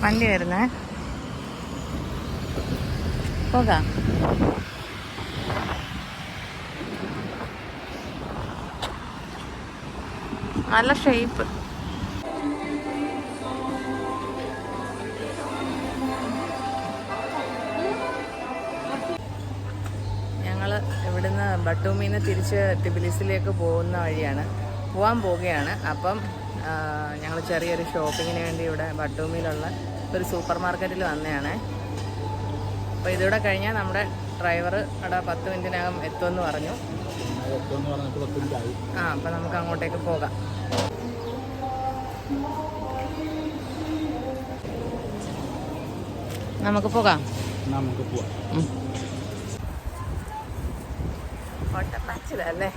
വണ്ടി വരുന്നേ. പോകാം. നല്ല ഷേപ്പ്. ഞങ്ങൾ ഇവിടുന്ന് ബട്ടൂമിന്ന് തിരിച്ച് ടിബിലിസിലേക്ക് പോകാൻ പോവുകയാണ്. അപ്പം ഞങ്ങൾ ചെറിയൊരു ഷോപ്പിങ്ങിന് വേണ്ടി ഇവിടെ ബട്ടൂമിയിലുള്ള ഒരു സൂപ്പർ മാർക്കറ്റിൽ വന്നതാണ്. അപ്പോൾ ഇതിവിടെ കഴിഞ്ഞാൽ നമ്മുടെ ഡ്രൈവർ അവിടെ 10 മിനിറ്റിനകം എത്തുമെന്ന് പറഞ്ഞു. അപ്പം നമുക്ക് അങ്ങോട്ടേക്ക് പോകാം. നമുക്ക് പോകാം. ഒട്ടപ്പാച്ചിലല്ലേ?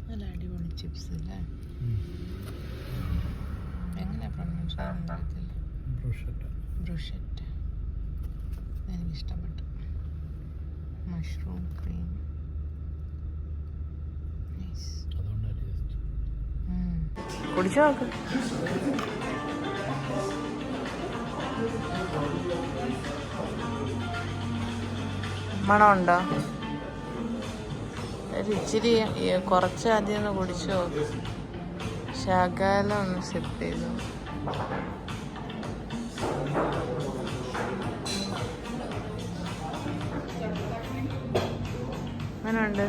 നല്ല അടിപൊളി ചിപ്സ് അല്ലേ? എങ്ങനെയാ പ്രൊണൗൺസ്? ബ്രൂഷറ്റ്. എനിക്കിഷ്ടപ്പെട്ടു. Mushroom cream. കുടിച്ചു നോക്ക്. മണമുണ്ടോ? ഒരു ഇച്ചിരി കുറച്ച് ആദ്യം ഒന്ന് കുടിച്ചു നോക്ക്. ശകലം ഒന്ന് സിപ്പ് ചെയ്തു. അങ്ങനെയുണ്ട്.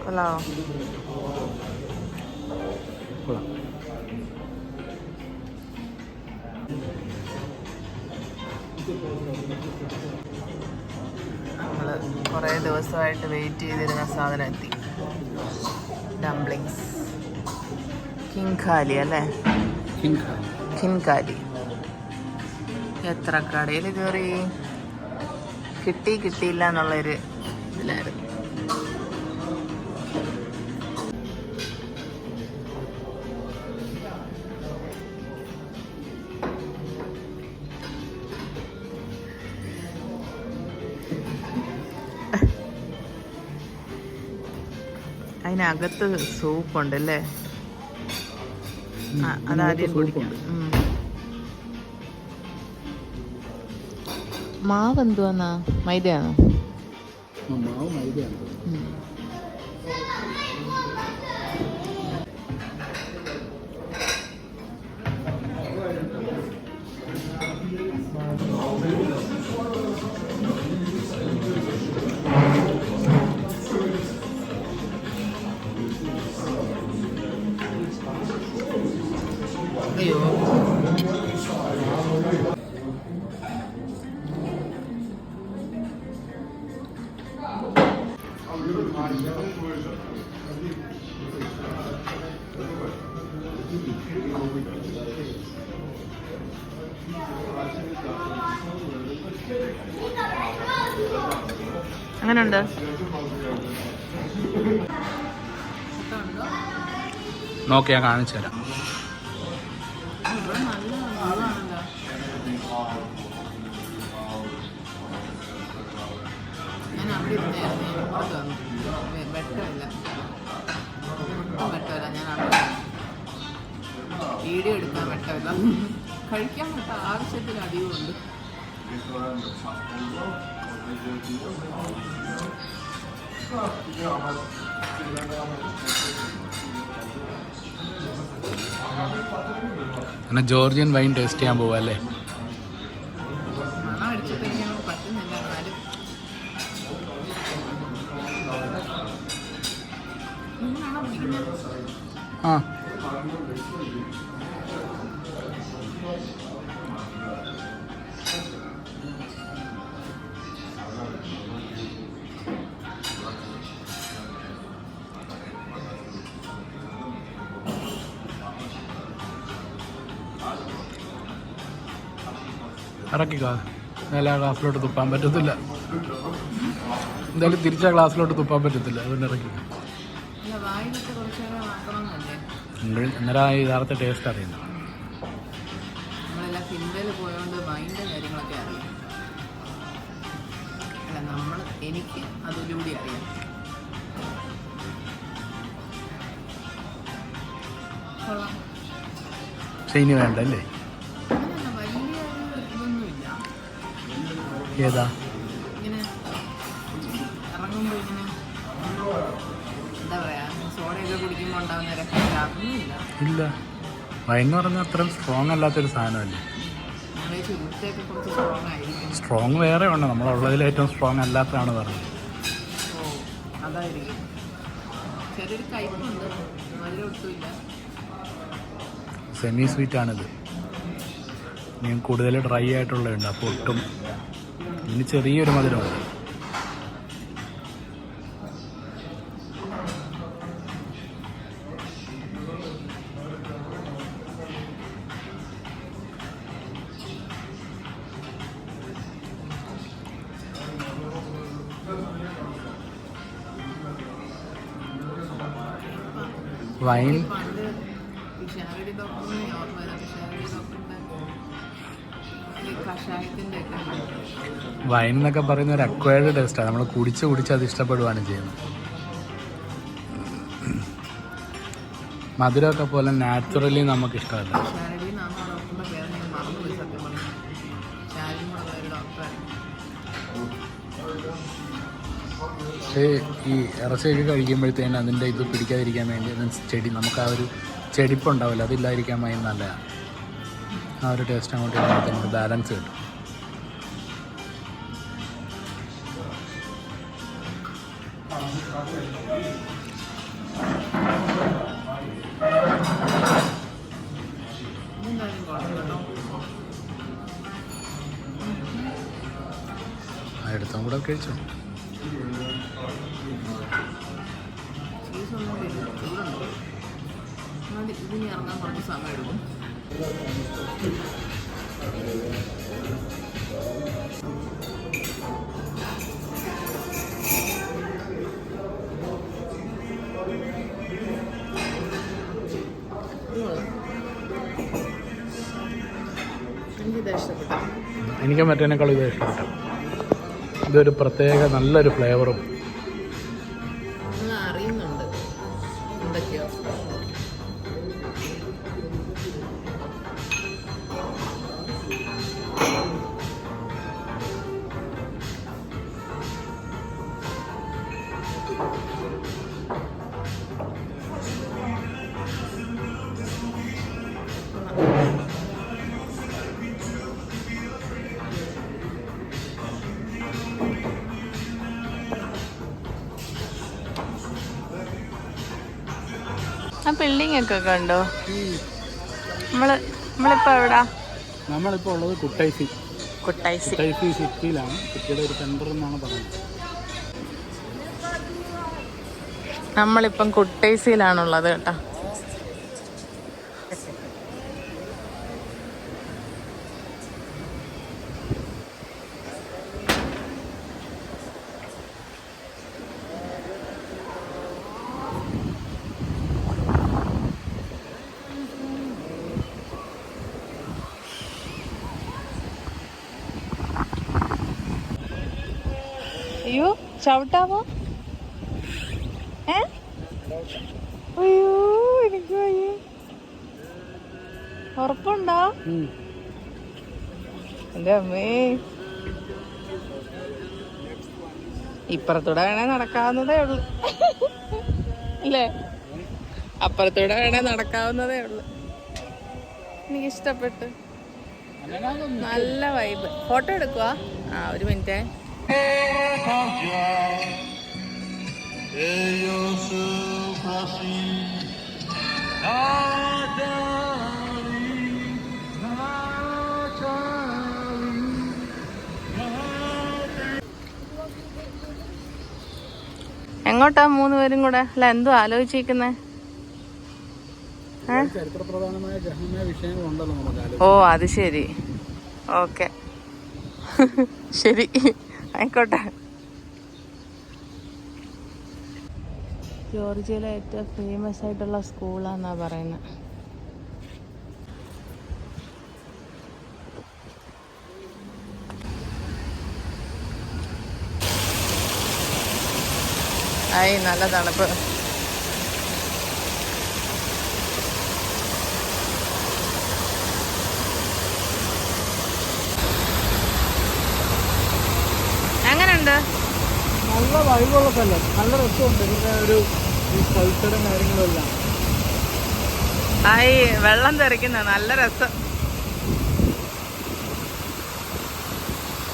കൊള്ളാമോ? നമ്മൾ കുറേ ദിവസമായിട്ട് വെയിറ്റ് ചെയ്തിരുന്ന സാധനം എത്തി. ഡംപ്ലിങ്സ്. കിങ്കാലി അല്ലേ? കിൻകാലി. എത്ര കടയിൽ കയറി കിട്ടിയില്ല എന്നുള്ളൊരു ഇതിലായിരുന്നു. അതിനകത്ത് സൂപ്പുണ്ടല്ലേ? അതാദ്യം കുടിക്കാം. മാവ് എന്തുവാന്നാ? മൈദയാണോ? മാവ് മൈദയാണ്. അയ്യോ, അങ്ങനെയുണ്ട്. നോക്കി ഞാൻ കാണിച്ചു തരാം. ഞാൻ അവിടെ വെട്ടമില്ല, ഒട്ടും വെട്ടമില്ല. ഞാൻ അവിടെ വീഡിയോ എടുക്കാൻ വെട്ടമില്ല. കഴിക്കാൻ വെട്ട ആവശ്യത്തിന് അധികമുണ്ട്. പിന്നെ ജോർജിയൻ വൈൻ ടേസ്റ്റ് ചെയ്യാൻ പോവാ അല്ലേ? മണം അടിച്ചിട്ടെങ്കിൽ പറ്റുന്നില്ല. എന്നാലും ആ ഇറക്കിക്കോ. നല്ല ഗ്ലാസ്സിലോട്ട് തുപ്പാൻ പറ്റത്തില്ല. എന്തായാലും തിരിച്ച ഗ്ലാസ്സിലോട്ട് തുപ്പാൻ പറ്റത്തില്ല. അതുകൊണ്ട് ഇറക്കിക്കോ. അന്നേരം യഥാർത്ഥ ടേസ്റ്റ് അറിയുന്നത്. നമ്മളെല്ലാം സിനിമയിൽ പോയതുകൊണ്ട് വൈൻ്റെ കാര്യങ്ങളൊക്കെ അറിയാം. അല്ല എനിക്ക് അതിലൂടെ അറിയാം. പക്ഷെ ഇനി വേണ്ടല്ലേ? വലിയ ഇതൊന്നുമില്ല. ഏതാ ഇങ്ങനെ ഇറങ്ങുമ്പോൾ ഇങ്ങനെ എന്താ പറയാ, സോഡയൊക്കെ കുടിക്കുമ്പോൾ ഉണ്ടാകുന്ന രസം അതൊന്നുമില്ല. ഇല്ല, വൈൻ എന്ന് പറഞ്ഞാൽ അത്രയും സ്ട്രോങ് അല്ലാത്തൊരു സാധനമല്ലേ. ചുരുത്തൊക്കെ കുറച്ച് സ്ട്രോങ് ആയിരിക്കും. സ്ട്രോങ് വേറെ ഉണ്ട്, നമ്മളുള്ളതിൽ ഏറ്റവും സ്ട്രോങ് അല്ലാത്തതാണ് പറഞ്ഞത്. ഓ അതായിരിക്കും. ചെറിയൊരു കയ്പുണ്ട്, മധുരം ഒട്ടുമില്ല. സെമി സ്വീറ്റാണിത്. ഇനി കൂടുതൽ ഡ്രൈ ആയിട്ടുള്ളതുണ്ട്, അപ്പോൾ ഒട്ടും ഇനി ചെറിയൊരു മധുരമുണ്ട്. വൈൻ വൈൻ എന്നൊക്കെ പറയുന്ന ഒരു അക്വയർഡ് ടേസ്റ്റാണ്. നമ്മൾ കുടിച്ച് അത് ഇഷ്ടപ്പെടുകയാണ് ചെയ്യുന്നത്. മധുരമൊക്കെ പോലെ നാച്ചുറലി നമുക്ക് ഇഷ്ടമല്ല. പക്ഷേ ഈ ഇറച്ചിയൊക്കെ കഴിക്കുമ്പോഴത്തേന് അതിൻ്റെ ഇത് പിടിക്കാതിരിക്കാൻ വേണ്ടി ചെടി, നമുക്ക് ആ ഒരു ചെടിപ്പുണ്ടാവില്ല, അതില്ലാതിരിക്കാൻ വേണ്ടി നല്ലതാണ്. ആ ഒരു ടേസ്റ്റ് അങ്ങോട്ട് നമുക്ക് ബാലൻസ് കിട്ടും. എടുത്തും കൂടെ കഴിച്ചോ. ഇതിന് ഇറങ്ങാൻ കുറച്ച് സമയം എടുക്കും. എനിക്കിത് ഇഷ്ടപ്പെട്ടു. എനിക്ക് മറ്റേനേക്കാളും ഇത് ഇഷ്ടപ്പെട്ടു. ഇതൊരു പ്രത്യേക നല്ലൊരു ഫ്ലേവറും അറിയുന്നുണ്ട് എന്തൊക്കെയോ. ആ ബിൽഡിംഗ് ഒക്കെ കണ്ടോ? നമ്മളിപ്പോ എവിടാ? നമ്മളിപ്പോൾ ഉള്ളത് കുട്ടൈസി സിറ്റിയിലാണ്. സിറ്റിയുടെ ഒരു സെന്റർ എന്നാണ് പറയുന്നത്. നമ്മളിപ്പം കുട്ടൈസിയിലാണുള്ളത് കേട്ടോ. അയ്യോ ചവിട്ടാവോ? അയ്യോ എനിക്ക് വയ്യ. ഉറപ്പുണ്ടോ? എന്റെ അമ്മേ, ഇപ്പുറത്തൂടെ വേണേ നടക്കാവുന്നതേ ഉള്ളു അല്ലേ? അപ്പുറത്തൂടെ വേണേ നടക്കാവുന്നതേ ഉള്ളു. എനിക്കിഷ്ടപ്പെട്ടു, നല്ല വൈബ്. ഫോട്ടോ എടുക്കുക. ആ ഒരു മിനിറ്റേ. എങ്ങോട്ടാ 3 പേരും കൂടെ? അല്ല എന്തോ ആലോചിച്ചിരിക്കുന്നേ? ചരിത്രപ്രധാനമായ വിഷയങ്ങളുണ്ടല്ലോ നമുക്ക്. ഓ അത് ശരി, ഓക്കെ ശരി ആയിക്കോട്ടെ. ജോർജിയയിലെ ഏറ്റവും ഫേമസ് ആയിട്ടുള്ള സ്കൂളാന്നാ പറയുന്നത്. ആയി നല്ല തണുപ്പ്. എങ്ങനെയുണ്ട്? നല്ല വൈബുള്ള സ്ഥലം, നല്ല രസമുണ്ട്. ഇതിൻ്റെ ഒരു കൾച്ചറും കാര്യങ്ങളും എല്ലാം. ആയി വെള്ളം തെറിക്കുന്ന നല്ല രസം.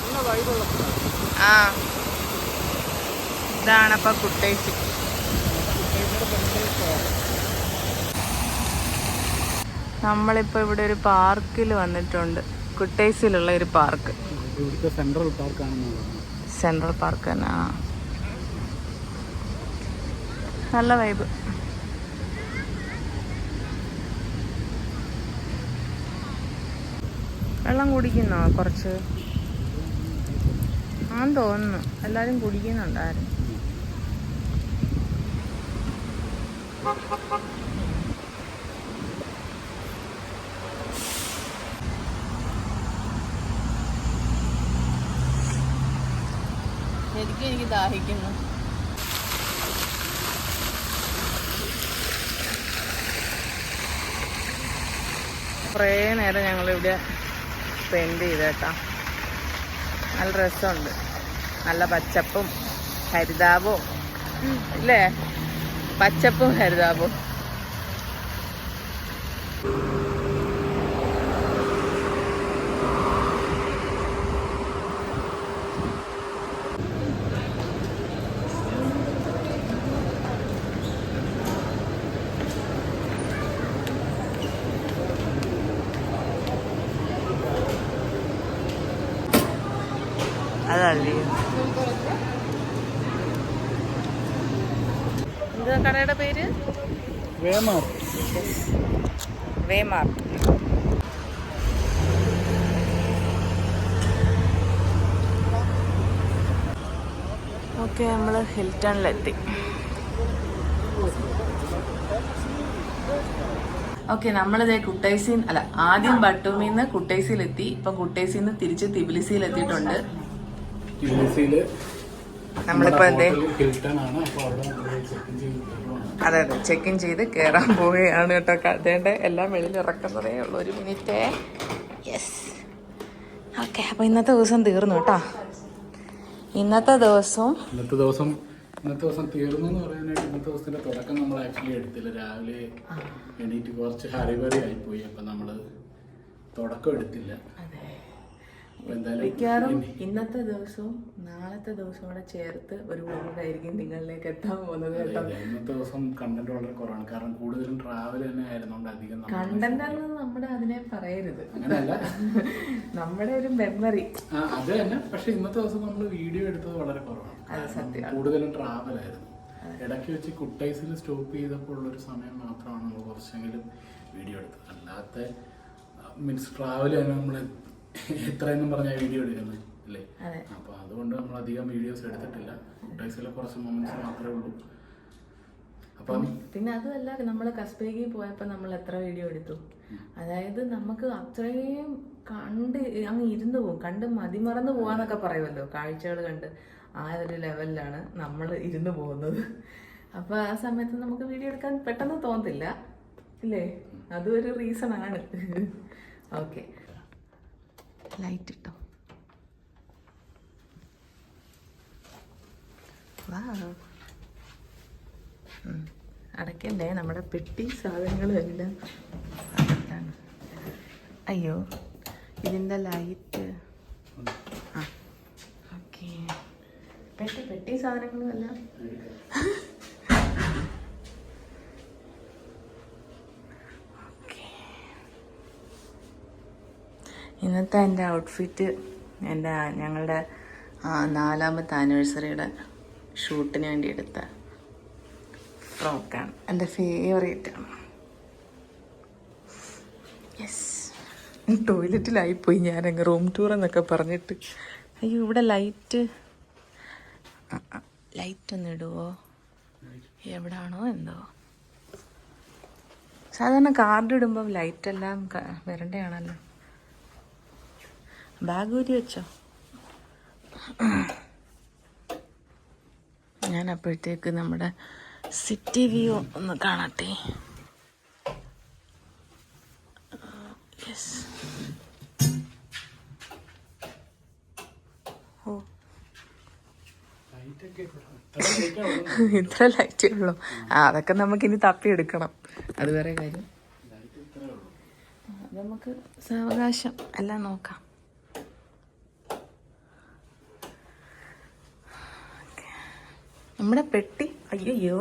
നല്ല വൈബുള്ള സ്ഥലം. ആ ഇതാണപ്പോ കുട്ടേച്ചി. നമ്മളിപ്പോ ഇവിടെ ഒരു പാർക്കിൽ വന്നിട്ടുണ്ട്. കുട്ടേസിലുള്ള ഒരു പാർക്ക്. ഇവിടുത്തെ സെൻട്രൽ പാർക്കാണെന്ന്. സെൻട്രൽ പാർക്ക് തന്നെ. നല്ല വൈബ്. വെള്ളം കുടിക്കുന്നോ? കുറച്ച് ആന്ന് തോന്നുന്നു. എല്ലാരും കുടിക്കുന്നുണ്ടായിരുന്നു. ശരിക്കും എനിക്ക് ദാഹിക്കുന്നു. കുറേ നേരം ഞങ്ങളിവിടെ സ്പെൻഡ് ചെയ്തേട്ടാ. നല്ല രസമുണ്ട്. നല്ല പച്ചപ്പും ഹരിതാപവും ഇല്ലേ? പച്ചപ്പും ഹരിതാപവും. അതല്ലേ എന്താ കടയുടെ പേര്? വേമാർ. വേമാർ. ഓക്കെ, നമ്മൾ ഹിൽട്ടണിലെത്തി. ഓക്കെ, നമ്മളിതേ കുട്ടൈസിൽ അല്ല, ആദ്യം ബട്ടൂമിന്ന് കുട്ടൈസിലെത്തി. ഇപ്പം കുട്ടൈസിന്ന് തിരിച്ച് തിബിലിസിയിൽ എത്തിയിട്ടുണ്ട്. നമ്മളിപ്പോ എന്തേ അതെ അതെ ചെക്ക് ഇൻ ചെയ്ത് കയറാൻ പോവുകയാണ് കേട്ടോ. അതേണ്ട എല്ലാം വെളിയിൽ ഇറക്കുന്നതേ ഉള്ളൂ. ഒരു മിനിറ്റ്. Yes, okay. അപ്പൊ ഇന്നത്തെ ദിവസം തീർന്നു കേട്ടോ. ഇന്നത്തെ ദിവസം തീർന്നു എന്ന് പറയാനായിട്ട് ഇന്നത്തെ ദിവസത്തിന്റെ തുടക്കം നമ്മൾ ആക്ച്വലി എടുത്തില്ല. രാവിലെ എണീറ്റ് കുറച്ച് ഹറിബറി ആയിപ്പോയി. അപ്പൊ നമ്മള് തുടക്കം എടുത്തില്ല. മിക്കവാറും ഇന്നത്തെ ദിവസവും നാളത്തെ ദിവസവും കൂടെ ചേർത്ത് ഒരു വ്ലോഗായിരിക്കും നിങ്ങളിലേക്ക് എത്താൻ പോകുന്നത് കേട്ടോ. ഇന്നത്തെ ദിവസം കണ്ടന്റ് വളരെ കുറവാണ്. കാരണം കൂടുതലും ട്രാവൽ തന്നെ ആയിരുന്നോണ്ട് അധികം കണ്ടന്റ് നമ്മുടെ അതിനെ പറയരുത്. അങ്ങനെയല്ല, നമ്മുടെ ഒരു മെമ്മറി അത് തന്നെ. പക്ഷെ ഇന്നത്തെ ദിവസം നമ്മൾ വീഡിയോ എടുത്തത് വളരെ കുറവാണ്. കൂടുതലും ട്രാവൽ ആയിരുന്നു. ഇടയ്ക്ക് വെച്ച് കുട്ടൈസിൽ സ്റ്റോപ്പ് ചെയ്തപ്പോൾ ഉള്ളൊരു സമയം മാത്രമാണ് നമ്മൾ കുറച്ചെങ്കിലും വീഡിയോ എടുത്തത്. അല്ലാത്ത മീൻസ് ട്രാവൽ തന്നെ നമ്മൾ എത്രയെന്നും പറഞ്ഞാൽ വീഡിയോ എടുക്കുന്നത് അല്ലേ? അപ്പൊ അതുകൊണ്ട് നമ്മൾ അധികം വീഡിയോസ് എടുത്തിട്ടില്ല. കുട്ടൈസിലെ കുറച്ച് മൊമെന്റ്സ് മാത്രമേ ഉള്ളൂ. അപ്പം പിന്നെ അതുമല്ല, നമ്മൾ കസ്ബേഗി പോയപ്പോൾ നമ്മൾ എത്ര വീഡിയോ എടുത്തു. അതായത് നമുക്ക് അത്രയും കണ്ട് അങ്ങ് ഇരുന്ന് പോകും. കണ്ട് മതിമറന്ന് പോവാന്നൊക്കെ പറയുമല്ലോ. കാഴ്ചകൾ കണ്ട് ആ ഒരു ലെവലിലാണ് നമ്മൾ ഇരുന്ന് പോകുന്നത്. അപ്പൊ ആ സമയത്ത് നമുക്ക് വീഡിയോ എടുക്കാൻ പെട്ടെന്ന് തോന്നത്തില്ല ഇല്ലേ? അതും ഒരു റീസൺ ആണ്. ഓക്കെ, ലൈറ്റ് ഇട്ടോ. അടയ്ക്കണ്ടേ, നമ്മുടെ പെട്ടി സാധനങ്ങളും എല്ലാം അകത്താണ്. അയ്യോ, ഇതിൻ്റെ ലൈറ്റ്. ആ ഓക്കെ, പെട്ടി സാധനങ്ങളും എല്ലാം. ഇന്നത്തെ എൻ്റെ ഔട്ട്ഫിറ്റ് ഞങ്ങളുടെ 4ാമത്തെ ആനിവേഴ്സറിയുടെ ഷൂട്ടിന് വേണ്ടി എടുത്ത ഫ്രോക്കാണ്. എൻ്റെ ഫേവറേറ്റാണ്. യെസ്, ടോയ്ലറ്റിലായിപ്പോയി ഞാനങ്ങ് റൂം ടൂർ എന്നൊക്കെ പറഞ്ഞിട്ട്. അയ്യോ, ഇവിടെ ലൈറ്റ് ഒന്ന് ഇടുവോ? എവിടാണോ എന്തോ. സാധാരണ കാർഡ് ഇടുമ്പം ലൈറ്റെല്ലാം വരണ്ടയാണല്ലോ. ബാഗ് ഊരി വെച്ചോ? ഞാൻ അപ്പോഴത്തേക്ക് നമ്മുടെ സിറ്റി വ്യൂ ഒന്ന് കാണട്ടെ. യെസ്. ഓ, ഇത്ര ലൈറ്റേ ഉള്ളൂ. അതൊക്കെ നമുക്കിനി തപ്പിയെടുക്കണം, അത് വേറെ കാര്യം. നമുക്ക് സാവകാശം എല്ലാം നോക്കാം. നമ്മുടെ പെട്ടി, അയ്യോ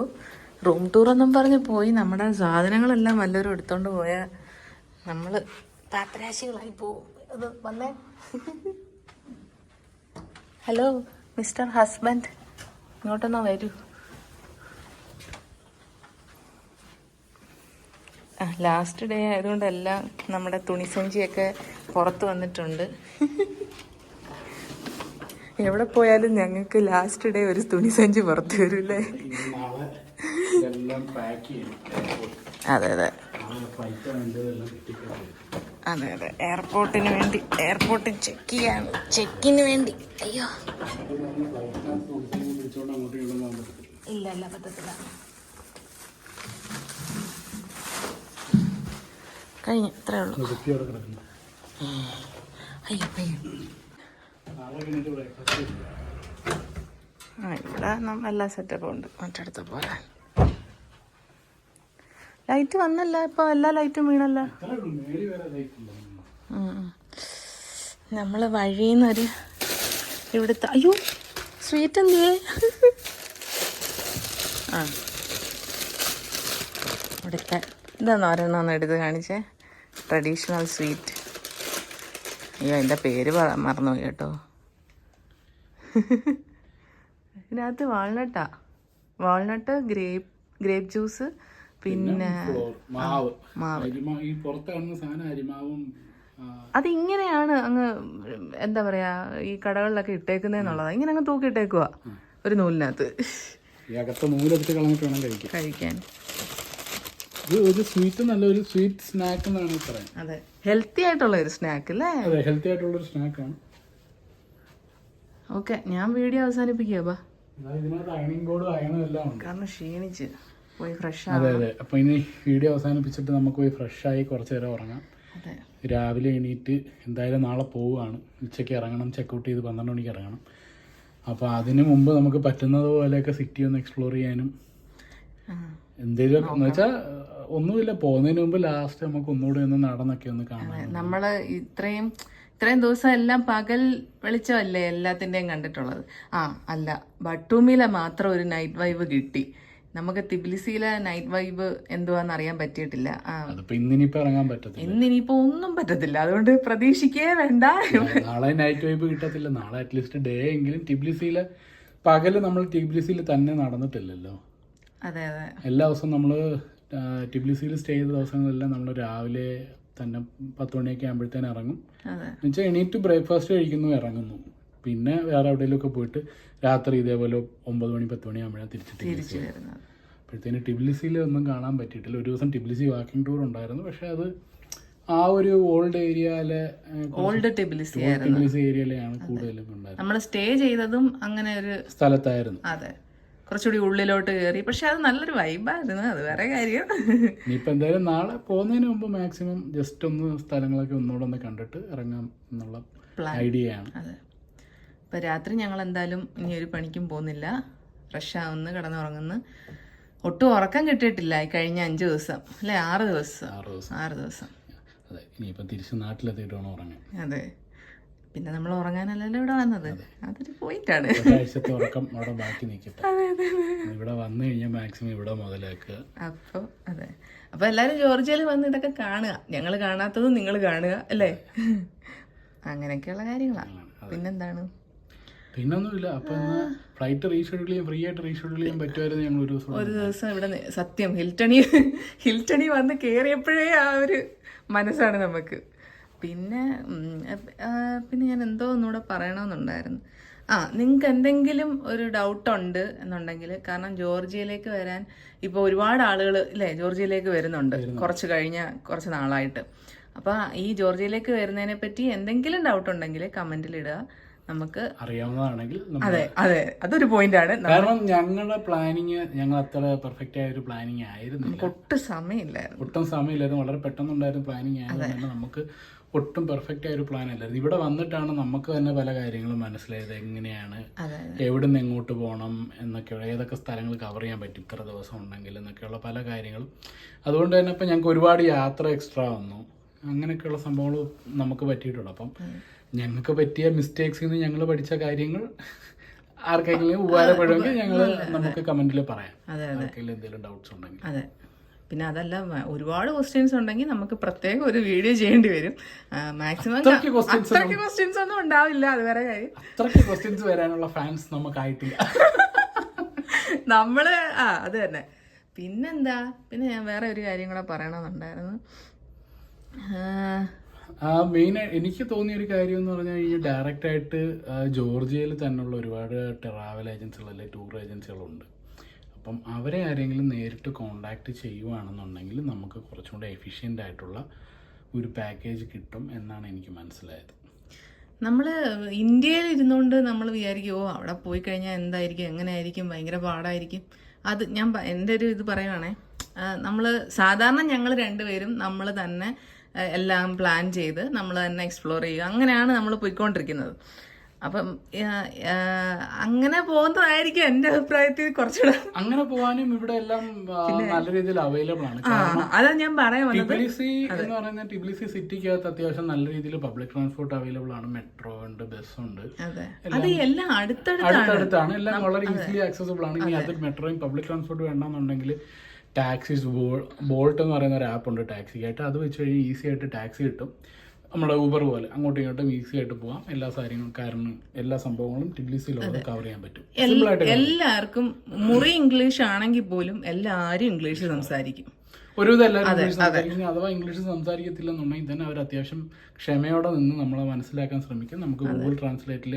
റൂം ടൂറൊന്നും പറഞ്ഞ് പോയി നമ്മുടെ സാധനങ്ങളെല്ലാം വല്ലവരും എടുത്തോണ്ട് പോയാൽ നമ്മൾ പാപ്പരാശികളായി പോവും. അത് വന്നേ. ഹലോ മിസ്റ്റർ ഹസ്ബൻഡ്, ഇങ്ങോട്ടൊന്ന് വരൂ. ലാസ്റ്റ് ഡേ ആയതുകൊണ്ട് എല്ലാം നമ്മുടെ തുണിസഞ്ചിയൊക്കെ പുറത്ത് വന്നിട്ടുണ്ട്. എവിടെ പോയാലും ഞങ്ങൾക്ക് ലാസ്റ്റ് ഡേ ഒരു തുണിസഞ്ചി പുറത്ത് വരൂല്ലേ? അതെ അതെ അതെ അതെ, എയർപോർട്ടിന് വേണ്ടി, എയർപോർട്ടിൽ ചെക്കിന് വേണ്ടി. അയ്യോ ഇല്ല ഇല്ല, പറ്റത്തില്ല. കഴിഞ്ഞു, ഇത്രേ ഉള്ളൂ. അയ്യോ ഇവിടെ എല്ലാ സെറ്റപ്പും ഉണ്ട്, മറ്റടുത്ത പോലെ. ലൈറ്റ് വന്നല്ല ഇപ്പൊ, എല്ലാ ലൈറ്റും വീണല്ല. നമ്മള് വഴിന്നൊരു ഇവിടുത്തെ, അയ്യോ സ്വീറ്റ് എന്തിയേ? ആ ഇവിടുത്തെ എന്താന്ന് ഒരെണ്ണം എടുത്ത് കാണിച്ചേ, ട്രഡീഷണൽ സ്വീറ്റ്. അയ്യോ എൻ്റെ പേര് മറന്നുപോയി കേട്ടോ. ഇതിനകത്ത് വാൾനട്ടാ, വാൾനട്ട്, ഗ്രേപ്പ് ജ്യൂസ്, പിന്നെ മാവ്. അതിങ്ങനെയാണ് അങ്ങ് എന്താ പറയാ ഈ കടകളിലൊക്കെ ഇട്ടേക്കുന്നതെന്നുള്ളതാ. ഇങ്ങനെ അങ്ങ് തൂക്കിയിട്ടേക്കുക ഒരു നൂലിനകത്ത്. കഴിക്കാൻ ഒരു സ്വീറ്റ്, നല്ലൊരു സ്വീറ്റ് സ്നാക്ക് എന്നാണ് പറയാൻ. അതെ, ഹെൽത്തി ആയിട്ടുള്ള ഒരു സ്നാക്ക് അല്ലേ? അതെ, ഹെൽത്തി ആയിട്ടുള്ള ഒരു സ്നാക്കാണ്. ഓക്കെ, ഞാൻ വീഡിയോ അവസാനിപ്പിക്കുക. ഇതിനകത്ത് അയണിംഗ് ബോർഡ് അയണും എല്ലാം ഉണ്ട്. കാരണം ക്ഷീണിച്ച് പോയി ഫ്രഷ്. അതെ അതെ, അപ്പൊ ഇനി വീഡിയോ അവസാനിപ്പിച്ചിട്ട് നമുക്ക് പോയി ഫ്രഷ് ആയി കുറച്ചു നേരം ഉറങ്ങാം. അതെ, രാവിലെ എണീറ്റ് എന്തായാലും നാളെ പോവുകയാണ്. ഉച്ചയ്ക്ക് ഇറങ്ങണം, ചെക്കൗട്ട് ചെയ്ത് 12 മണിക്ക് ഇറങ്ങണം. അപ്പോൾ അതിന് മുമ്പ് നമുക്ക് പറ്റുന്നത് പോലെയൊക്കെ സിറ്റി ഒന്ന് എക്സ്പ്ലോർ ചെയ്യാനും എന്തെങ്കിലും എന്ന് വെച്ചാൽ ഒന്നുമില്ല, പോകുന്നതിന് മുമ്പ് ലാസ്റ്റ് നമുക്ക് ഒന്നുകൂടെ ഒന്ന് നടന്നൊക്കെ ഒന്ന് കാണാം. നമ്മള് ഇത്രയും ദിവസം എല്ലാം പകൽ വെളിച്ചമല്ലേ എല്ലാത്തിന്റെയും കണ്ടിട്ടുള്ളത്. അല്ല, ബട്ടൂമിലെ മാത്രം ഒരു നൈറ്റ് വൈബ് കിട്ടി നമുക്ക്. തിബിലിസിയിലെ നൈറ്റ് വൈബ് എന്തുവാന്ന് അറിയാൻ പറ്റിയിട്ടില്ല. ഇന്നിനിപ്പോ ഒന്നും പറ്റത്തില്ല, അതുകൊണ്ട് പ്രതീക്ഷിക്കേ വേണ്ട. നാളെ നൈറ്റ് വൈബ് കിട്ടത്തില്ല. നാളെ അറ്റ്ലീസ്റ്റ് ഡേ എങ്കിലും ടിബിലിസിയിലെ പകല് നമ്മൾ ടിബിലിസിയിൽ തന്നെ നടന്നിട്ടില്ലല്ലോ. അതെ അതെ, എല്ലാ ദിവസവും നമ്മൾ ടിബിലിസിയിൽ സ്റ്റേ ചെയ്ത ദിവസങ്ങളെല്ലാം നമ്മൾ രാവിലെ തന്നെ 10 മണിയൊക്കെ ആകുമ്പോഴത്തേനും ഇറങ്ങും. എന്നുവെച്ചാൽ എണീറ്റ് ബ്രേക്ക്ഫാസ്റ്റ് കഴിക്കുന്നു, ഇറങ്ങുന്നു. പിന്നെ വേറെ എവിടെയെങ്കിലുമൊക്കെ പോയിട്ട് രാത്രി ഇതേപോലെ 9 മണി 10 മണി ആകുമ്പോഴാണ് തിരിച്ച് വരുന്നത്. അപ്പോഴത്തേന് ടിബിലിസിയിൽ ഒന്നും കാണാൻ പറ്റിയിട്ടില്ല. ഒരു ദിവസം ടിബിലിസി വാക്കിംഗ് ടൂർ ഉണ്ടായിരുന്നു, പക്ഷെ അത് ആ ഒരു ഓൾഡ് ടിബിലിസി ഏരിയയിലാണ് കൂടുതലും ഉണ്ടായിരുന്നത്. നമ്മൾ സ്റ്റേ ചെയ്തതും അങ്ങനെ ഒരു സ്ഥലത്തായിരുന്നു. അതെ, കുറച്ചുകൂടി ഉള്ളിലോട്ട് കയറി. പക്ഷെ അത് നല്ലൊരു വൈബായിരുന്നു, അത് വേറെ കാര്യം. ഇനിയിപ്പോൾ എന്തായാലും നാളെ പോകുന്നതിന് മുമ്പ് മാക്സിമം ജസ്റ്റ് ഒന്ന് സ്ഥലങ്ങളൊക്കെ ഒന്നുകൂടെ ഒന്ന് കണ്ടിട്ട് ഇറങ്ങാം എന്നുള്ള ഐഡിയയാണ്. അതെ, ഇപ്പം രാത്രി ഞങ്ങൾ എന്തായാലും ഇനി ഒരു പണിക്കും പോകുന്നില്ല. ഫ്രഷ് ആവുന്നു, കിടന്നുറങ്ങുന്നു. ഒട്ടും ഉറക്കം കിട്ടിയിട്ടില്ല ഈ കഴിഞ്ഞ 5 ദിവസം അല്ലേ? 6 ദിവസം. അതെ, ഇനിയിപ്പം തിരിച്ച് നാട്ടിലെത്തിയിട്ട് വേണം ഉറങ്ങാൻ. അതെ, പിന്നെ നമ്മൾ ഉറങ്ങാനല്ലല്ലോ ഇവിടെ വന്നത്, അതൊരു പോയിന്റാണ്. ഒരാഴ്ചത്തെ ഉറക്കം അവിടെ ബാക്കി നിൽക്കട്ടെ. ഇവിടെ വന്നു കഴിഞ്ഞാൽ മാക്സിമം ഇവിടെ മുതലാക്കുക. അപ്പൊ എല്ലാരും ജോർജിയയിൽ വന്ന് ഇതൊക്കെ കാണുക, ഞങ്ങൾ കാണാത്തതും നിങ്ങൾ കാണുക അല്ലേ? അങ്ങനെയൊക്കെയുള്ള കാര്യങ്ങളാണ്. പിന്നെന്താണ്? പിന്നൊന്നുമില്ല. അപ്പൊ ഫ്ലൈറ്റ് റീഷെഡ്യൂൾ ചെയ്യാൻ, ഫ്രീ ആയിട്ട് റീഷെഡ്യൂൾ ചെയ്യാൻ പറ്റുമായിരുന്നു. ഞങ്ങൾ ഒരു ദിവസം ഇവിടെ സത്യം ഹിൽട്ടണി വന്ന് കയറിയപ്പോഴേ ആ ഒരു മനസ്സാണ് നമുക്ക്. പിന്നെ ഞാൻ എന്തോ ഒന്നുകൂടെ പറയണമെന്നുണ്ടായിരുന്നു. നിങ്ങൾക്ക് എന്തെങ്കിലും ഒരു ഡൗട്ട് ഉണ്ട് എന്നുണ്ടെങ്കിൽ, കാരണം ജോർജിയയിലേക്ക് വരാൻ ഇപ്പോൾ ഒരുപാട് ആളുകൾ ഇല്ലേ ജോർജിയയിലേക്ക് വരുന്നുണ്ട് കുറച്ച് നാളായിട്ട്. അപ്പോൾ ഈ ജോർജിയയിലേക്ക് വരുന്നതിനെ പറ്റി എന്തെങ്കിലും ഡൗട്ട് ഉണ്ടെങ്കിൽ കമന്റിൽ ഇടുക, നമുക്ക് അറിയാവുന്നതാണെങ്കിൽ. അതെ അതെ, അതൊരു പോയിന്റ് ആണ്. കാരണം ഞങ്ങളുടെ പ്ലാനിങ് ഞങ്ങൾ അത്ര പെർഫെക്റ്റ് ആയ ഒരു പ്ലാനിങ് ആയിരുന്നു, ഒട്ടും സമയമില്ലായിരുന്നു, വളരെ പെട്ടെന്നുണ്ടായിരുന്ന പ്ലാനിങ് ആയതുകൊണ്ട് നമുക്ക് ഒട്ടും പെർഫെക്റ്റ് ആയ ഒരു പ്ലാൻ അല്ലായിരുന്നു. ഇവിടെ വന്നിട്ടാണ് നമുക്ക് തന്നെ പല കാര്യങ്ങളും മനസ്സിലായത്, എങ്ങനെയാണ് എവിടെ നിന്ന് എങ്ങോട്ട് പോകണം എന്നൊക്കെയുള്ള, ഏതൊക്കെ സ്ഥലങ്ങൾ കവർ ചെയ്യാൻ പറ്റും ഇത്ര ദിവസം ഉണ്ടെങ്കിൽ എന്നൊക്കെയുള്ള പല കാര്യങ്ങളും. അതുകൊണ്ട് തന്നെ ഇപ്പം ഞങ്ങൾക്ക് ഒരുപാട് യാത്ര എക്സ്ട്രാ വന്നു, അങ്ങനെയൊക്കെയുള്ള സംഭവങ്ങൾ നമുക്ക് പറ്റിയിട്ടുണ്ട്. അപ്പം ഞങ്ങൾക്ക് പറ്റിയ മിസ്റ്റേക്സിൽ നിന്ന് ഞങ്ങൾ പഠിച്ച കാര്യങ്ങൾ ആർക്കെങ്കിലും ഉപകാരപ്പെടുമെങ്കിൽ ഞങ്ങൾ നമുക്ക് കമന്റിൽ പറയാം, ആർക്കെങ്കിലും എന്തെങ്കിലും ഡൗട്ട്സ് ഉണ്ടെങ്കിൽ. അതെ, പിന്നെ അതല്ല ഒരുപാട് ക്വസ്റ്റ്യൻസ് ഉണ്ടെങ്കിൽ നമുക്ക് പ്രത്യേകം ഒരു വീഡിയോ ചെയ്യേണ്ടി വരും. മാക്സിമം അത്രയ്ക്ക് ക്വസ്റ്റ്യൻസ് ഒന്നും ഉണ്ടാവില്ല, അത് വേറെ കാര്യം. അത്രയ്ക്ക് ക്വസ്റ്റ്യൻസ് വരാനുള്ള ഫാൻസ് നമുക്കായിട്ടില്ല നമ്മള് അത് തന്നെ. പിന്നെന്താ, പിന്നെ ഞാൻ വേറെ ഒരു കാര്യം കൂടെ പറയണമെന്നുണ്ടായിരുന്നു. മെയിൻ എനിക്ക് തോന്നിയ ഒരു കാര്യം എന്ന് പറഞ്ഞാൽ ഈ ഡയറക്റ്റ് ആയിട്ട് ജോർജിയയിൽ തന്നെയുള്ള ഒരുപാട് ട്രാവൽ ഏജൻസികൾ അല്ലെങ്കിൽ ടൂർ ഏജൻസികളുണ്ട്. അപ്പം അവരെ ആരെങ്കിലും നേരിട്ട് കോണ്ടാക്ട് ചെയ്യുവാണെന്നുണ്ടെങ്കിൽ നമുക്ക് കുറച്ചും കൂടെ എഫിഷ്യൻ്റ് ആയിട്ടുള്ള ഒരു പാക്കേജ് കിട്ടും എന്നാണ് എനിക്ക് മനസ്സിലായത്. നമ്മൾ ഇന്ത്യയിൽ ഇരുന്നുകൊണ്ട് നമ്മൾ വിചാരിക്കും അവിടെ പോയി കഴിഞ്ഞാൽ എന്തായിരിക്കും, എങ്ങനെയായിരിക്കും, ഭയങ്കര പാടായിരിക്കും. അത് ഞാൻ എൻ്റെ ഒരു ഇത് പറയുവാണേ, നമ്മൾ സാധാരണ ഞങ്ങൾ രണ്ടുപേരും നമ്മൾ തന്നെ എല്ലാം പ്ലാൻ ചെയ്ത് നമ്മൾ തന്നെ എക്സ്പ്ലോർ ചെയ്യുക, അങ്ങനെയാണ് നമ്മൾ പോയിക്കൊണ്ടിരിക്കുന്നത്. അപ്പം അങ്ങനെ പോകുന്നതായിരിക്കും എൻ്റെ അഭിപ്രായത്തിൽ കുറച്ചുകൂടെ. അങ്ങനെ പോകാനും ഇവിടെ എല്ലാം നല്ല രീതിയിൽ അവൈലബിൾ ആണ്. അതാ ഞാൻ പറയാൻ വന്നത്. ടിബിലിസി എന്ന് പറയുന്ന ടിബിലിസി സിറ്റിക്കകത്ത് അത്യാവശ്യം നല്ല രീതിയിൽ പബ്ലിക് ട്രാൻസ്പോർട്ട് അവൈലബിൾ ആണ്, മെട്രോ ഉണ്ട്, ബസ് ഉണ്ട്, അത് എല്ലാം അടുത്തടുത്താണ്, എല്ലാം വളരെ ഈസിലി ആക്സസിബിൾ ആണ്. ഇനി അത് മെട്രോയും പബ്ലിക് ട്രാൻസ്പോർട്ട് വേണമെന്നുണ്ടെങ്കിൽ ടാക്സീസ്, ബോൾട്ട് എന്ന് പറയുന്ന ഒരു ആപ്പ് ഉണ്ട് ടാക്സിക്കായിട്ട്, അത് വെച്ച് കഴിഞ്ഞാൽ ഈസി ആയിട്ട് ടാക്സി കിട്ടും. നമ്മുടെ ഊബർ പോലെ അങ്ങോട്ടും ഇങ്ങോട്ടും ഈസി ആയിട്ട് പോവാം. എല്ലാ കാര്യങ്ങളും കാരണം എല്ലാ സംഭവങ്ങളും ടിബിലിസിയിലൂടെ കവർ ചെയ്യാൻ പറ്റും. എല്ലാവർക്കും മുറി ഇംഗ്ലീഷ് ആണെങ്കിൽ പോലും എല്ലാവരും ഇംഗ്ലീഷ് സംസാരിക്കും, ഒരുവിധം എല്ലാവരും ഇംഗ്ലീഷ് സംസാരിക്കും. അഥവാ ഇംഗ്ലീഷ് സംസാരിക്കത്തില്ലെന്നുണ്ടെങ്കിൽ തന്നെ അവർ അത്യാവശ്യം ക്ഷമയോടെ നിന്ന് നമ്മളെ മനസ്സിലാക്കാൻ ശ്രമിക്കും. നമുക്ക് ഗൂഗിൾ ട്രാൻസ്ലേറ്റിൽ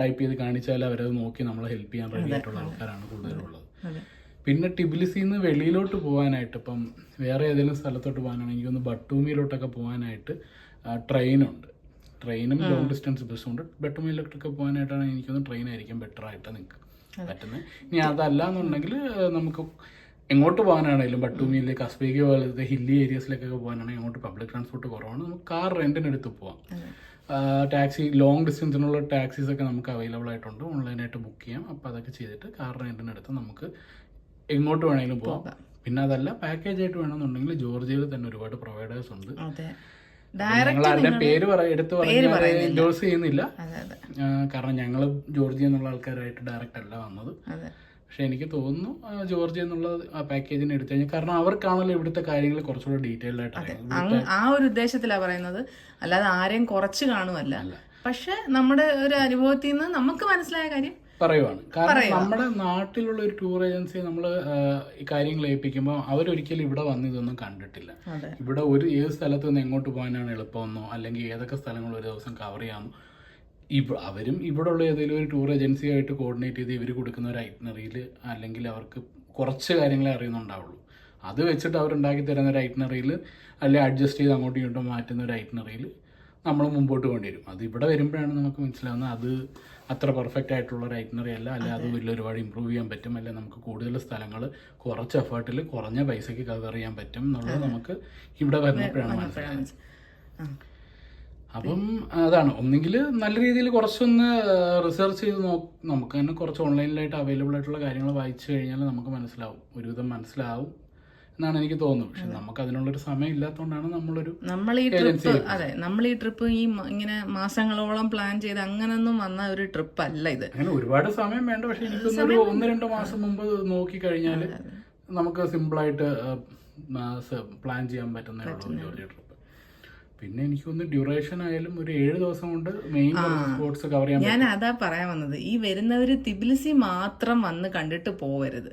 ടൈപ്പ് ചെയ്ത് കാണിച്ചാൽ അവരത് നോക്കി നമ്മളെ ഹെൽപ്പ് ചെയ്യാൻ റെഡി ആയിട്ടുള്ള ആൾക്കാരാണ് കൂടുതലുള്ളത്. പിന്നെ ടിബിലിസിന്ന് വെളിയിലോട്ട് പോകാനായിട്ട്, ഇപ്പം വേറെ ഏതെങ്കിലും സ്ഥലത്തോട്ട് പോകാനാണെങ്കിൽ എനിക്കൊന്ന് ബട്ടൂമിയിലോട്ടൊക്കെ പോകാനായിട്ട് ട്രെയിനുണ്ട്. ട്രെയിനും ലോങ് ഡിസ്റ്റൻസ് ബസ്സും ഉണ്ട്. ബട്ടൂമിയിലോട്ടൊക്കെ പോകാനായിട്ടാണ് എനിക്കൊന്ന് ട്രെയിനായിരിക്കും ബെറ്റർ ആയിട്ട് നിങ്ങൾക്ക് പറ്റുന്നത്. ഇനി അതല്ല എന്നുണ്ടെങ്കിൽ നമുക്ക് എങ്ങോട്ട് പോകാനാണെങ്കിലും ബട്ടൂമിയിലേക്ക്, കസ്ബേഗി പോലത്തെ ഹില്ലി ഏരിയസിലേക്കൊക്കെ പോകാനാണെങ്കിൽ അങ്ങോട്ട് പബ്ലിക് ട്രാൻസ്പോർട്ട് കുറവാണ്, നമുക്ക് കാർ റെന്റിനെടുത്ത് പോവാം. ടാക്സി ലോങ് ഡിസ്റ്റൻസിനുള്ള ടാക്സീസൊക്കെ നമുക്ക് അവൈലബിൾ ആയിട്ടുണ്ട്, ഓൺലൈനായിട്ട് ബുക്ക് ചെയ്യാം. അപ്പോൾ അതൊക്കെ ചെയ്തിട്ട് കാർ റെന്റിനെടുത്ത് നമുക്ക് എങ്ങോട്ട് വേണമെങ്കിലും പോകാം. പിന്നെ അതല്ല പാക്കേജ് ആയിട്ട് വേണമെന്നുണ്ടെങ്കിൽ ജോർജിയയിൽ തന്നെ ഒരുപാട് പ്രൊവൈഡേഴ്സ് ഉണ്ട്. ഞങ്ങൾ അതിന്റെ പേര് എടുത്ത് പറഞ്ഞ് എൻഡോഴ്സ് ചെയ്യുന്നില്ല, കാരണം ഞങ്ങൾ ജോർജിയ എന്നുള്ള ആൾക്കാരായിട്ട് ഡയറക്റ്റ് അല്ല വന്നത്. പക്ഷെ എനിക്ക് തോന്നുന്നു ജോർജിയ എന്നുള്ള പാക്കേജിന് എടുത്തു കഴിഞ്ഞാൽ, കാരണം അവർക്കാണല്ലോ ഇവിടുത്തെ കാര്യങ്ങൾ കുറച്ചുകൂടെ ഡീറ്റെയിൽഡ് ആയിട്ട് അറിയാം. ആ ഒരു ഉദ്ദേശത്തിലാണ് പറയുന്നത്, അല്ലാതെ ആരെയും കുറച്ച് കാണുമല്ല. പക്ഷെ നമ്മുടെ ഒരു അനുഭവത്തിൽ നിന്ന് നമുക്ക് മനസ്സിലായ കാര്യം പറയുവാണ്. കാരണം നമ്മുടെ നാട്ടിലുള്ള ഒരു ടൂർ ഏജൻസിയെ നമ്മൾ ഈ കാര്യങ്ങൾ ഏൽപ്പിക്കുമ്പോൾ അവരൊരിക്കലും ഇവിടെ വന്ന് ഇതൊന്നും കണ്ടിട്ടില്ല. ഇവിടെ ഏത് സ്ഥലത്ത് നിന്ന് എങ്ങോട്ട് പോകാനാണ് എളുപ്പമെന്നോ അല്ലെങ്കിൽ ഏതൊക്കെ സ്ഥലങ്ങൾ ഒരു ദിവസം കവർ ചെയ്യാമെന്നോ അവരും ഇവിടെ ഉള്ള ഏതെങ്കിലും ഒരു ടൂർ ഏജൻസിയായിട്ട് കോർഡിനേറ്റ് ചെയ്ത് ഇവർ കൊടുക്കുന്ന ഒരു ഐറ്റിനറിയിൽ അല്ലെങ്കിൽ അവർക്ക് കുറച്ച് കാര്യങ്ങളെ അറിയുന്നുണ്ടാവുള്ളൂ. അത് വെച്ചിട്ട് അവരുണ്ടാക്കി തരുന്ന ഒരു ഐറ്റിനറിയിൽ അല്ലെങ്കിൽ അഡ്ജസ്റ്റ് ചെയ്ത് അങ്ങോട്ടും ഇങ്ങോട്ടും മാറ്റുന്ന ഒരു ഐറ്റിനറിയിൽ നമ്മൾ മുമ്പോട്ട് പോകേണ്ടി വരും. അത് ഇവിടെ വരുമ്പോഴാണ് നമുക്ക് മനസ്സിലാവുന്നത് അത് അത്ര പെർഫെക്റ്റ് ആയിട്ടുള്ള ഒരു ഐറ്റിനറി അല്ല, അല്ലെങ്കിൽ അത് വലിയ ഒരുപാട് ഇമ്പ്രൂവ് ചെയ്യാൻ പറ്റും, അല്ലെങ്കിൽ നമുക്ക് കൂടുതൽ സ്ഥലങ്ങൾ കുറച്ച് എഫേർട്ടിൽ കുറഞ്ഞ പൈസയ്ക്ക് കവർ ചെയ്യാൻ പറ്റും എന്നുള്ളത് നമുക്ക് ഇവിടെ വരുന്നപ്പോഴാണ് മനസ്സിലായത്. അപ്പം അതാണ്, ഒന്നെങ്കിൽ നല്ല രീതിയിൽ കുറച്ചൊന്ന് റിസർച്ച് ചെയ്ത് നമുക്ക് തന്നെ കുറച്ച് ഓൺലൈനിലായിട്ട് അവൈലബിൾ ആയിട്ടുള്ള കാര്യങ്ങൾ വായിച്ചു കഴിഞ്ഞാൽ നമുക്ക് മനസ്സിലാവും, ഒരുവിധം മനസ്സിലാവും എന്നാണ് എനിക്ക് തോന്നുന്നത്. പക്ഷെ നമുക്ക് അതിനുള്ളൊരു സമയം ഇല്ലാത്തതുകൊണ്ടാണ് നമ്മൾ ഈ ട്രിപ്പ് ഇങ്ങനെ മാസങ്ങളോളം പ്ലാൻ ചെയ്ത് അങ്ങനൊന്നും വന്ന ഒരു ട്രിപ്പ് അല്ല ഇത്. അങ്ങനെ ഒരുപാട് സമയം വേണ്ട. പക്ഷെ എനിക്കൊന്നൊരു 1-2 മാസം മുമ്പ് നോക്കി കഴിഞ്ഞാൽ നമുക്ക് സിമ്പിളായിട്ട് പ്ലാൻ ചെയ്യാൻ പറ്റുന്ന ജോർജിയ ട്രിപ്പ്. പിന്നെ എനിക്കൊന്ന് ഡ്യൂറേഷൻ ആയാലും ഒരു 7 ദിവസം കൊണ്ട് മെയിൻ സ്പോട്സ് കവർ ചെയ്യാൻ. ഞാൻ അതാ പറയാൻ വന്നത്, ഈ വരുന്നവര് തിബിലിസി മാത്രം വന്ന് കണ്ടിട്ട് പോവരുത്.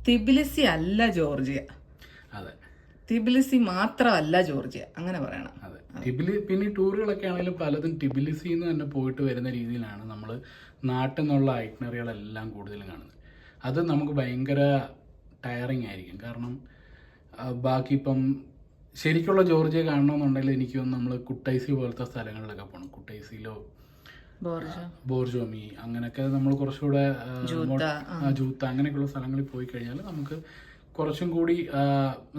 തിബിലിസി അല്ല ജോർജിയ. അതെ, ടിബിലിസി മാത്രമല്ല ജോർജിയ, അങ്ങനെ പറയണം. അതെ, പിന്നെ ഈ ടൂറുകളൊക്കെ ആണെങ്കിലും പലതും ടിബിലിസിന്ന് തന്നെ പോയിട്ട് വരുന്ന രീതിയിലാണ് നമ്മൾ നാട്ടിൽ നിന്നുള്ള ഐറ്റിനറികളെല്ലാം കൂടുതലും കാണുന്നത്. അത് നമുക്ക് ഭയങ്കര ടയറിങ് ആയിരിക്കും. കാരണം ബാക്കി ഇപ്പം ശരിക്കുള്ള ജോർജിയ കാണണമെന്നുണ്ടെങ്കിൽ എനിക്ക് തോന്നുന്നു നമ്മൾ കുട്ടൈസി പോലത്തെ സ്ഥലങ്ങളിലൊക്കെ പോകണം. കുട്ടൈസിയിലോ ബോർജോമി അങ്ങനെയൊക്കെ നമ്മൾ കുറച്ചുകൂടെ ജൂത്ത അങ്ങനെയൊക്കെയുള്ള സ്ഥലങ്ങളിൽ പോയി കഴിഞ്ഞാൽ നമുക്ക് കുറച്ചും കൂടി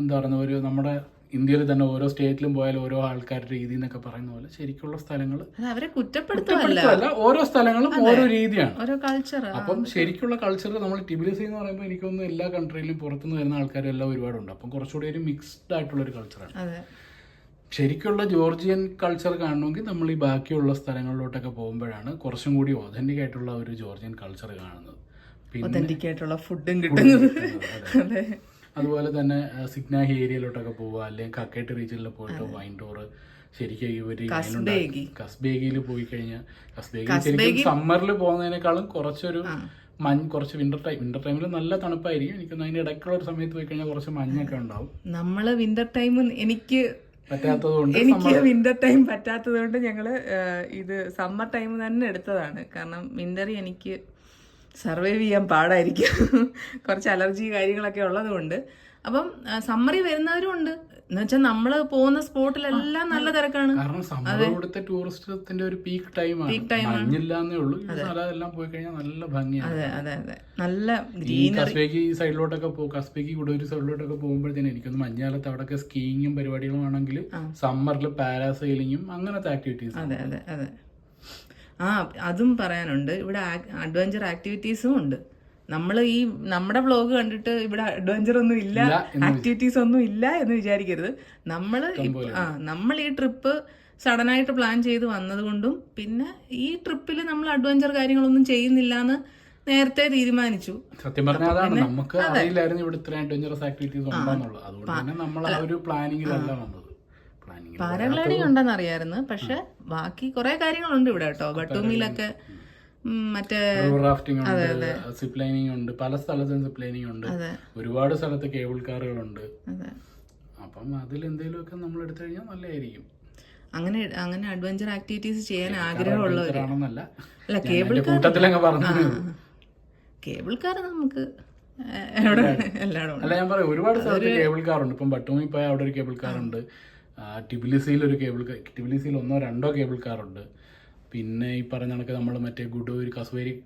എന്താ പറയുക, ഒരു നമ്മുടെ ഇന്ത്യയിൽ തന്നെ ഓരോ സ്റ്റേറ്റിലും പോയാലും ഓരോ ആൾക്കാരുടെ രീതി എന്നൊക്കെ പറയുന്ന പോലെ ശരിക്കുള്ള സ്ഥലങ്ങൾ അവരെ കുറ്റപ്പെടുത്തല്ല, ഓരോ സ്ഥലങ്ങളും ഓരോ രീതിയാണ്, ഓരോ കൾച്ചർ. അപ്പം ശരിക്കുള്ള കൾച്ചർ നമ്മൾ ടിബിലിസി എന്ന് പറയുമ്പോൾ എനിക്കൊന്നും എല്ലാ കൺട്രിയിലും പുറത്തുനിന്ന് വരുന്ന ആൾക്കാരും എല്ലാം ഒരുപാടുണ്ട്. അപ്പം കുറച്ചുകൂടി ഒരു മിക്സ്ഡ് ആയിട്ടുള്ള ഒരു കൾച്ചറാണ്. ശരിക്കുള്ള ജോർജിയൻ കൾച്ചർ കാണണമെങ്കിൽ നമ്മൾ ഈ ബാക്കിയുള്ള സ്ഥലങ്ങളിലോട്ടൊക്കെ പോകുമ്പോഴാണ് കുറച്ചും കൂടി ഒതന്റിക് ആയിട്ടുള്ള ഒരു ജോർജിയൻ കൾച്ചർ കാണുന്നത്. ഒതന്റിക് ആയിട്ടുള്ള ഫുഡും കിട്ടുന്നത്. അതുപോലെ തന്നെ സിഗ്നാഹി ഏരിയയിലോട്ടൊക്കെ പോവുക, അല്ലെങ്കിൽ കക്കേട്ട് റീജിയനിൽ പോയിട്ട് വൈൻ ടൂർ. ശരിക്കും ഇവര് കസ്ബേഗിയിൽ പോയി കഴിഞ്ഞാൽ ശരിക്കും സമ്മറിൽ പോകുന്നതിനേക്കാളും കുറച്ച് വിന്റർ ടൈമിൽ നല്ല തണുപ്പായിരിക്കും. എനിക്ക് അതിന്റെ ഇടയ്ക്കുള്ള ഒരു സമയത്ത് പോയി കഴിഞ്ഞാൽ കുറച്ച് മഞ്ഞൊക്കെ ഉണ്ടാവും. നമ്മള് വിന്റർ ടൈം എനിക്ക് വിന്റർ ടൈം പറ്റാത്തത് കൊണ്ട് ഞങ്ങള് ഇത് സമ്മർ ടൈം തന്നെ എടുത്തതാണ്. കാരണം വിന്റർ എനിക്ക് സർവൈവ് ചെയ്യാൻ പാടായിരിക്കും, കുറച്ച് അലർജി കാര്യങ്ങളൊക്കെ ഉള്ളത് കൊണ്ട്. അപ്പം സമ്മറി വരുന്നവരും ഉണ്ട്. എന്ന് വെച്ചാൽ നമ്മള് പോകുന്ന സ്പോട്ടിലെല്ലാം നല്ല തിരക്കാണ്. കാരണം സമ്മർ ഇവിടുത്തെ ടൂറിസ്റ്റത്തിന്റെ ഒരു പീക്ക് ടൈമാണ്. എല്ലാം പോയി കഴിഞ്ഞാൽ നല്ല ഭംഗിയാണ്. അതെ അതെ അതെ, നല്ല കസ്ബേഗി സൈഡിലോട്ടൊക്കെ കസ്ബേഗി ഗുഡൂരി സൈഡിലോട്ടൊക്കെ പോകുമ്പോഴത്തേനും എനിക്കൊന്ന് മഞ്ഞാലത്ത് അവിടെയൊക്കെ സ്കീയിങ്ങും പരിപാടികളും ആണെങ്കിൽ സമ്മറിൽ പാരാസൈലിങ്ങും അങ്ങനത്തെ ആക്ടിവിറ്റീസ്. അതെ അതെ അതെ, അതും പറയാനുണ്ട്. ഇവിടെ അഡ്വഞ്ചർ ആക്ടിവിറ്റീസും ഉണ്ട്. നമ്മൾ ഈ നമ്മുടെ വ്ളോഗ് കണ്ടിട്ട് ഇവിടെ അഡ്വഞ്ചർ ഒന്നും ഇല്ല, ആക്ടിവിറ്റീസ് ഒന്നും ഇല്ല എന്ന് വിചാരിക്കരുത്. നമ്മൾ ഈ ട്രിപ്പ് സഡനായിട്ട് പ്ലാൻ ചെയ്ത് വന്നതുകൊണ്ടും പിന്നെ ഈ ട്രിപ്പിൽ നമ്മൾ അഡ്വഞ്ചർ കാര്യങ്ങളൊന്നും ചെയ്യുന്നില്ല എന്ന് നേരത്തെ തീരുമാനിച്ചു. സത്യം പറഞ്ഞാൽ അതാണ്, നമുക്ക് അറിയില്ലായിരുന്നു ഇവിടെ ഇത്ര അഡ്വഞ്ചറസ് ആക്ടിവിറ്റീസ് ഉണ്ടെന്നുള്ളത്. അതുകൊണ്ട് തന്നെ നമ്മൾ ആ ഒരു പ്ലാനിങ്ങിലല്ല വന്നത്. പാരാഗ്ലൈഡിങ് ഉണ്ടെന്ന് അറിയായിരുന്നു, പക്ഷെ ബാക്കി കുറെ കാര്യങ്ങളുണ്ട് ഇവിടെ കേട്ടോ. ബട്ടൂമിലൊക്കെ മറ്റേ റാഫ്റ്റിംഗ് ഉണ്ട്, സിപ്പ് ലൈനിങ് ഉണ്ട്, പല സ്ഥലത്തും സിപ്പ് ലൈനിങ് ഉണ്ട്, ഒരുപാട് സ്ഥലത്ത് കേബിൾ കാറുകളുണ്ട്. അപ്പം അതിൽ എന്തെങ്കിലുമൊക്കെ നമ്മൾ എടുത്തു കഴിഞ്ഞാൽ നല്ലതായിരിക്കും. അങ്ങനെ അഡ്വഞ്ചർ ആക്ടിവിറ്റീസ് ചെയ്യാൻ ആഗ്രഹമുള്ളവരാണെന്നല്ല. അല്ല, കേബിൾ കാർ നമുക്ക് എല്ലായിടും അല്ല, ഞാൻ പറയാം ഒരുപാട് സ്ഥലത്ത് കേബിൾ കാറുണ്ട്. ഇപ്പം ബട്ടൂമി പോയാൽ അവിടെ ഒരു കേബിൾ കാറുണ്ട്, ടിബിലിസിയിൽ ഒരു ടിബിലിസിയിൽ 1-2 കേബിൾ കാറുണ്ട്. പിന്നെ ഈ പറഞ്ഞ കണക്ക് നമ്മൾ മറ്റേ ഗുഡൌരി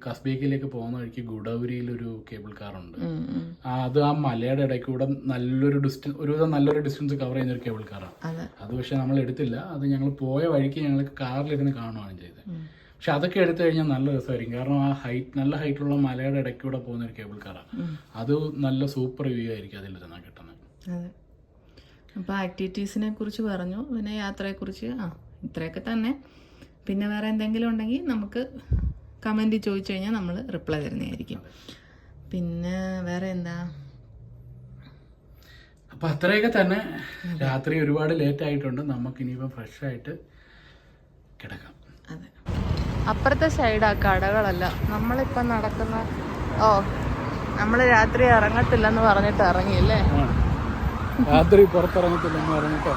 കസ്ബേക്കിലേക്ക് പോകുന്ന വഴിക്ക് ഗുഡൌരിയിലൊരു കേബിൾ കാറുണ്ട്. അത് ആ മലയുടെ ഇടയ്ക്ക് കൂടെ നല്ലൊരു ഡിസ്റ്റൻസ് കവർ ചെയ്യുന്ന ഒരു കേബിൾ കാറാണ്. അത് പക്ഷെ നമ്മൾ എടുത്തില്ല. അത് ഞങ്ങൾ പോയ വഴിക്ക് ഞങ്ങൾ കാറിലിരുന്ന് കാണുകയാണ് ചെയ്തത്. പക്ഷെ അതൊക്കെ എടുത്തു കഴിഞ്ഞാൽ നല്ല രസമായിരിക്കും. കാരണം ആ നല്ല ഹൈറ്റുള്ള മലയുടെ ഇടയ്ക്കൂടെ പോകുന്ന ഒരു കേബിൾ കാറാണ്. അത് നല്ല സൂപ്പർ വ്യൂ ആയിരിക്കും അതിലിരുന്നാൽ കിട്ടുന്നത്. അപ്പോൾ ആക്ടിവിറ്റീസിനെ കുറിച്ച് പറഞ്ഞു, പിന്നെ യാത്രയെക്കുറിച്ച് ഇത്രയൊക്കെ തന്നെ. പിന്നെ വേറെ എന്തെങ്കിലും ഉണ്ടെങ്കിൽ നമുക്ക് കമൻറ്റ് ചോദിച്ചു കഴിഞ്ഞാൽ നമ്മൾ റിപ്ലൈ തരുന്നതായിരിക്കും. പിന്നെ വേറെ എന്താ, അപ്പം അത്രയൊക്കെ തന്നെ. രാത്രി ഒരുപാട് ലേറ്റ് ആയിട്ടുണ്ട്, നമുക്കിനിയിപ്പോൾ ഫ്രഷ് ആയിട്ട് കിടക്കാം. അതെ, അപ്പുറത്തെ സൈഡാ കടകളല്ല നമ്മളിപ്പം നടക്കുന്ന. നമ്മൾ രാത്രി ഇറങ്ങത്തില്ലെന്ന് പറഞ്ഞിട്ട് ഇറങ്ങിയില്ലേ? രാത്രി പുറത്തിറങ്ങത്തില്ലെന്ന് പറഞ്ഞിട്ട്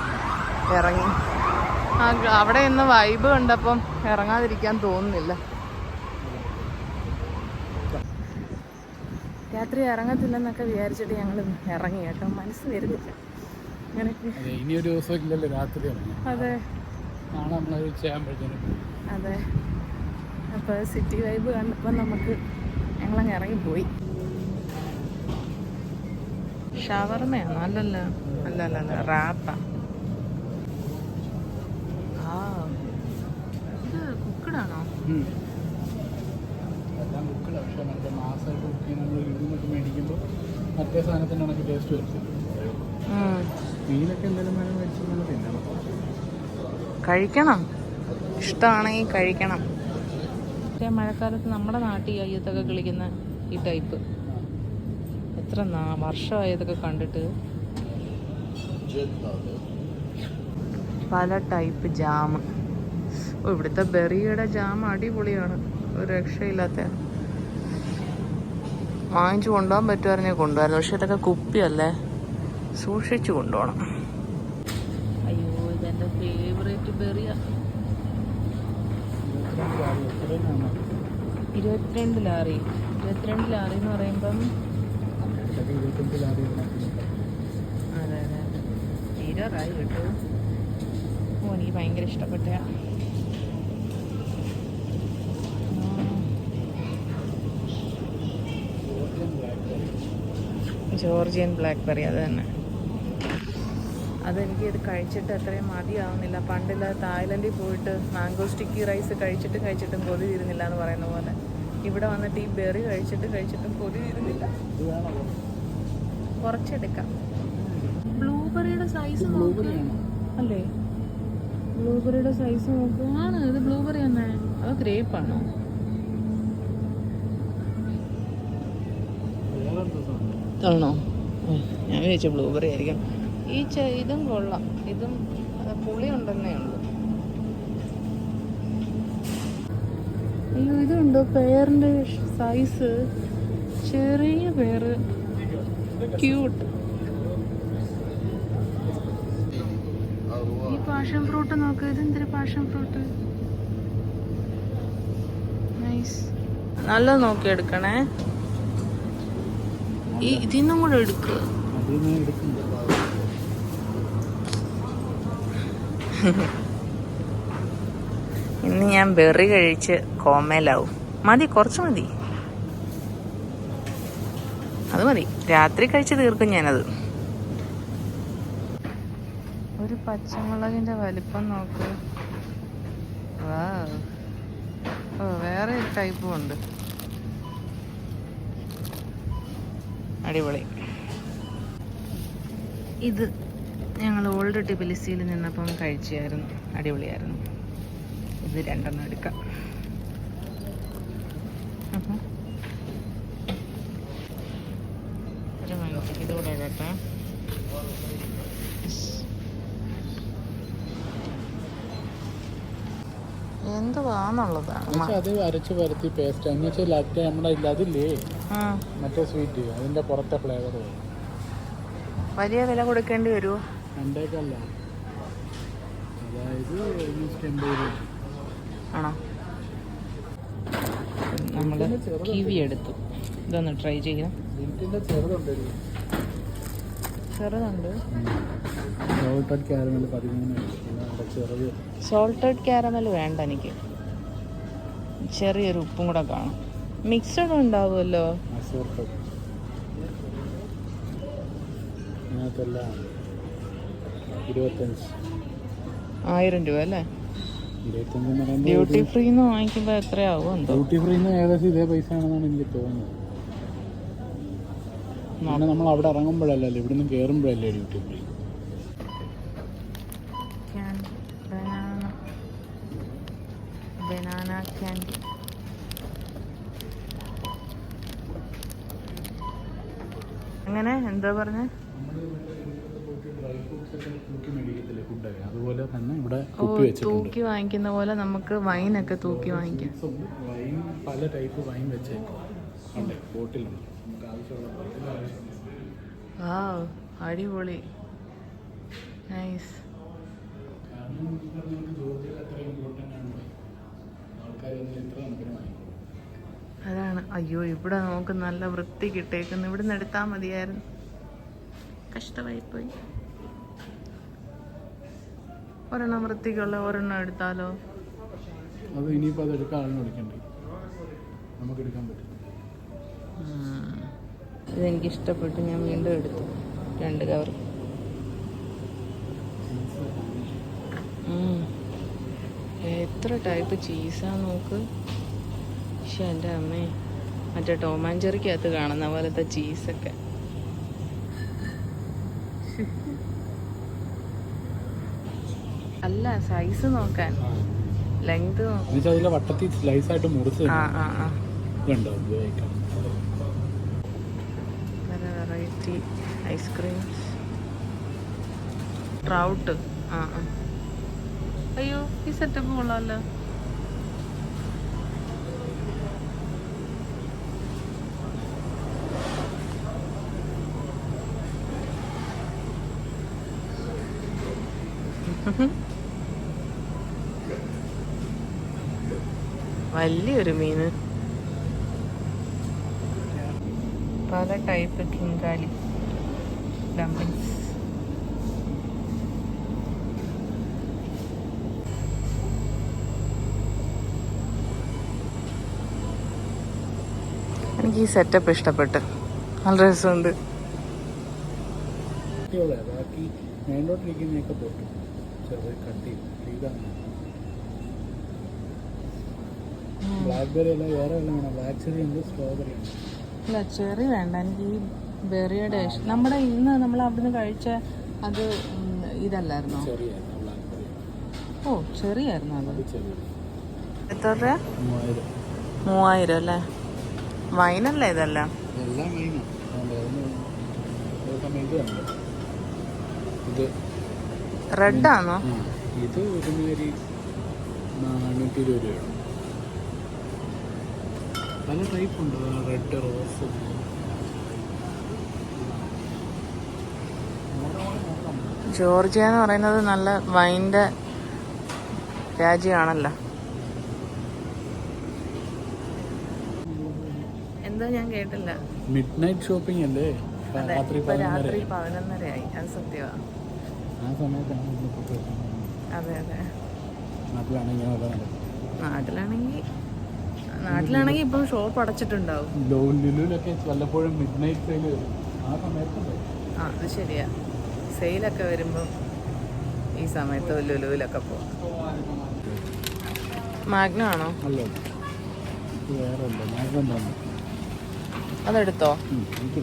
ഇറങ്ങി. അവിടെ ഇന്ന് വൈബ് കണ്ടപ്പം ഇറങ്ങാതിരിക്കാൻ തോന്നുന്നില്ല. രാത്രി ഇറങ്ങത്തില്ലെന്നൊക്കെ വിചാരിച്ചിട്ട് ഞങ്ങൾ ഇറങ്ങി കേട്ടോ, മനസ്സ് വരുന്നില്ല. ഇനിയൊരു ദിവസമില്ലല്ലോ രാത്രി. അതെ അതെ, അപ്പോൾ സിറ്റി വൈബ് കണ്ടപ്പോൾ ഞങ്ങളങ്ങ് ഇറങ്ങിപ്പോയി. ഷവർമയാണോ? അല്ലല്ല റാപ്പാ. ഇത് കുക്കഡാണോ? മറ്റേ സാധനത്തിന് കണക്ക് ടേസ്റ്റ് വരത്തില്ല. മീനൊക്കെ എന്തെങ്കിലും വേണം മേടിച്ച് തിന്നണം, കഴിക്കണം. ഇഷ്ടമാണെങ്കിൽ കഴിക്കണം. മറ്റേ മഴക്കാലത്ത് നമ്മുടെ നാട്ടിൽ അയ്യത്തൊക്കെ കളിക്കുന്ന ഈ ടൈപ്പ് എത്ര വർഷമായി ഇതൊക്കെ കണ്ടിട്ട്. പല ടൈപ്പ് ജാം. ഇവിടുത്തെ ബെറിയുടെ ജാം അടിപൊളിയാണ്, ഒരു രക്ഷയില്ലാത്ത. വാങ്ങിച്ചു കൊണ്ടുപോകാൻ പറ്റുമായിരുന്നെങ്കിൽ കൊണ്ടുപോകായിരുന്നു, പക്ഷെ ഇതൊക്കെ കുപ്പിയല്ലേ, സൂക്ഷിച്ചു കൊണ്ടുപോകണം. 22 ലാറി എന്ന് പറയുമ്പം അതെ അതെ അതെ തീരാറായി കേട്ടോ. ഓ എനിക്ക് ഭയങ്കര ഇഷ്ടപ്പെട്ട ജോർജിയൻ ബ്ലാക്ക്ബെറി. അത് തന്നെ, അതെനിക്ക് ഇത് കഴിച്ചിട്ട് അത്രയും മതിയാവുന്നില്ല. പണ്ടില്ല തായ്ലൻഡിൽ പോയിട്ട് മാംഗോ സ്റ്റിക്കി റൈസ് കഴിച്ചിട്ടും കൊതി തീരുന്നില്ല എന്ന് പറയുന്ന പോലെ ഇവിടെ വന്നിട്ട് ഈ ബെറി കഴിച്ചിട്ടും കൊതി തീരുന്നില്ല. കുറച്ചെടുക്കാം. ബ്ലൂബെറിയുടെ സൈസ് അല്ലേ? ബ്ലൂബെറിയുടെ സൈസ് നോക്കുക. ആണ് ഇത് ബ്ലൂബെറി തന്നെ? അതോ ഗ്രേപ്പാണോ? ആണോ? ഞാൻ വിചാരിച്ചു ബ്ലൂബെറി ആയിരിക്കും. ഇതും കൊള്ളാം. ഇതും പുളി ഉണ്ടെന്നേ ഉള്ളൂ. അയ്യോ ഇതുണ്ടോ പേറിൻ്റെ സൈസ്? ചെറിയ പേര്, ക്യൂട്ട്. ഈ പാഷൻ ഫ്രൂട്ട് നോക്ക്. ഇതെന്തൊരു പാഷൻ ഫ്രൂട്ട്? നൈസ്. നല്ല നോക്കി എടുക്കണേ. ഇതിന്നും കൂടെ എടുക്കുക. ഇന്ന് ഞാൻ ബെറി കഴിച്ച് കോമയിലാവും. മതി, കുറച്ച് മതി. അത് മതി, രാത്രി കഴിച്ച് തീർക്കും ഞാനത്. ഒരു പച്ചമുളകിന്റെ വലിപ്പം നോക്ക്. ഓ വേറെ ഒരു ടൈപ്പും ഉണ്ട്. അടിപൊളി. ഇത് ഞങ്ങൾ ഓൾഡ് ടിബിലിസിയിൽ നിന്നപ്പം കഴിച്ചായിരുന്നു. അടിപൊളിയായിരുന്നു. ഇത് 2 എടുക്കാം. അപ്പം ഒരു മിനിറ്റ് ഇതുകൂടെ കേട്ടോ. എന്തുവാന്നുള്ളതാണ് അത് അരച്ച് പരത്തി പേസ്റ്റ് എന്ന് വെച്ചാൽ നമ്മുടെ അതില്ലേ മറ്റേ സ്വീറ്റ് അതിന്റെ പുറത്തെ ഫ്ലേവർ. വലിയ വില കൊടുക്കേണ്ടി വരുമോ? രണ്ടേക്കല്ല, അതായത് 180 രൂപ ആണോ? നമ്മള് കിവി എടുത്തു. ഇതൊന്ന് ട്രൈ ചെയ്യാം. ചെറുതുണ്ട്. സോൾട്ടഡ് ക്യാരമൽ വേണ്ട എനിക്ക്. ചെറിയൊരു ഉപ്പും കൂടെ കാണും. മിക്സഡ് ഉണ്ടാവുമല്ലോ. 1000 രൂപ അല്ലേ? ഡ്യൂട്ടി ഫ്രീന്ന് വാങ്ങിക്കുമ്പോ എത്രയാവും എന്തോ? ഡ്യൂട്ടി ഫ്രീന്ന് ഏകദേശം ഇതേ പൈസ ആണെന്നാണ് എനിക്ക് തോന്നുന്നത്. പിന്നെ നമ്മൾ അവിടെ ഇറങ്ങുമ്പോഴല്ലേ, ഇവിടുന്ന് കയറുമ്പോഴല്ലേ ഡ്യൂട്ടി ഫ്രീ. Banana candy. അങ്ങനെ എന്താ പറഞ്ഞ? അതുപോലെ തന്നെ ഇവിടെ തൂക്കി വാങ്ങിക്കുന്ന പോലെ നമുക്ക് വൈനൊക്കെ തൂക്കി വാങ്ങിക്കാം. വൈൻ പല ടൈപ്പ് വൈൻ വെച്ചേക്കും ബോട്ടിലുണ്ട്. അടിപൊളി, നൈസ്. അതാണ്. അയ്യോ ഇവിടെ നമുക്ക് നല്ല വൃത്തി കിട്ടേക്കുന്നു. ഇവിടുന്ന് എടുത്താൽ മതിയായിരുന്നു. കഷ്ടമായിപ്പോയി. ഒരെണ്ണം വൃത്തിക്കുള്ള ഒരെണ്ണം എടുത്താലോ? അത് ഇനിയിപ്പോൾ അത് എടുക്കാൻ ആളിനെ വിളിക്കണ്ടേ? നമുക്ക് എടുക്കാൻ പറ്റും. ഇതെനിക്ക് ഇഷ്ടപ്പെട്ടു. ഞാൻ വീണ്ടും എടുത്തു 2 കവർ. എത്ര ടൈപ്പ് ചീസാ നോക്ക്. പക്ഷെ എൻ്റെ അമ്മേ, മറ്റേ ടോം ആൻഡ് ജെറിക്കകത്ത് കാണുന്ന പോലത്തെ ചീസൊക്കെ. അല്ല, സൈസ് നോക്കാൻ, ലെങ്ത് നോക്കാൻ. വട്ടത്തിൽ സ്ലൈസ് ആയിട്ട് മുറിച്ച് വെറൈറ്റി ഐസ്ക്രീംസ്. ട്രൗട്ട്. അയ്യോ ഈ സെറ്റപ്പ് കൊള്ളാമല്ലോ. വലിയൊരു മീന്. പല ടൈപ്പ് കിങ്കാലി ഡംപ്ലിങ്സ്. എനിക്ക് ഈ സെറ്റപ്പ് ഇഷ്ടപ്പെട്ട്, നല്ല രസമുണ്ട്. ബാക്കി മേലോട്ടിരിക്കുന്നതൊക്കെ പൊട്ടും, ചെറിയ കട്ടി. ഇതാണ് ബ്ലാക്ക്ബെറി അല്ല, വേറെ വല്ലതും വേണം. ബ്ലാക്ക് ചെറി ഉണ്ട്, സ്ട്രോബെറി ഉണ്ട്. ഇല്ല, ചെറി വേണ്ട, എനിക്ക് ഈ ബെറിയുടെ ഇഷ്ടം. നമ്മുടെ ഇന്ന് നമ്മൾ അവിടുന്ന് കഴിച്ച അത് ഇതല്ലായിരുന്നോ? ചെറിയായിരുന്നു ബ്ലാക്ക്ബെറി. ഓ, ചെറിയായിരുന്നു അത്. എത്ര രൂപ? 3000 അല്ലേ? വൈനല്ലേ ഇതെല്ലാം? എല്ലാം വൈനാണ്. ഇത് റെഡാണോ? ഇത് ഒരുമാതിരി 420 രൂപയാണ്. പല ടൈപ്പ് ഉണ്ട്, റെഡ്, റോസ്. ജോർജിയ എന്ന് പറയുന്നത് നല്ല വൈൻ്റെ രാജ്യമാണല്ലോ. എന്താ ഞാൻ കേട്ടില്ല. മിഡ് നൈറ്റ് ഷോപ്പിംഗ് അല്ലേ? രാത്രി 11:30 ആയി. അത് സത്യമാണ്. ആ സമയത്താണ്. അതെ അതെ. നാട്ടിലാണെങ്കിൽ ഇപ്പം ഷോപ്പ് അടച്ചിട്ടുണ്ടാവും. ലുലുലൊക്കെ വല്ലപ്പോഴും മിഡ് നൈറ്റ് സെയിൽ വരും. ആ സമയത്ത് അത് ശരിയാ. സെയിലൊക്കെ വരുമ്പോൾ ഈ സമയത്ത് ലുലുവിലൊക്കെ പോവാം. മാഗ്നോ ആണോ? അല്ല, വേറെ ഉണ്ട്. മാഗ്നോ അതെടുത്തോ? എനിക്ക്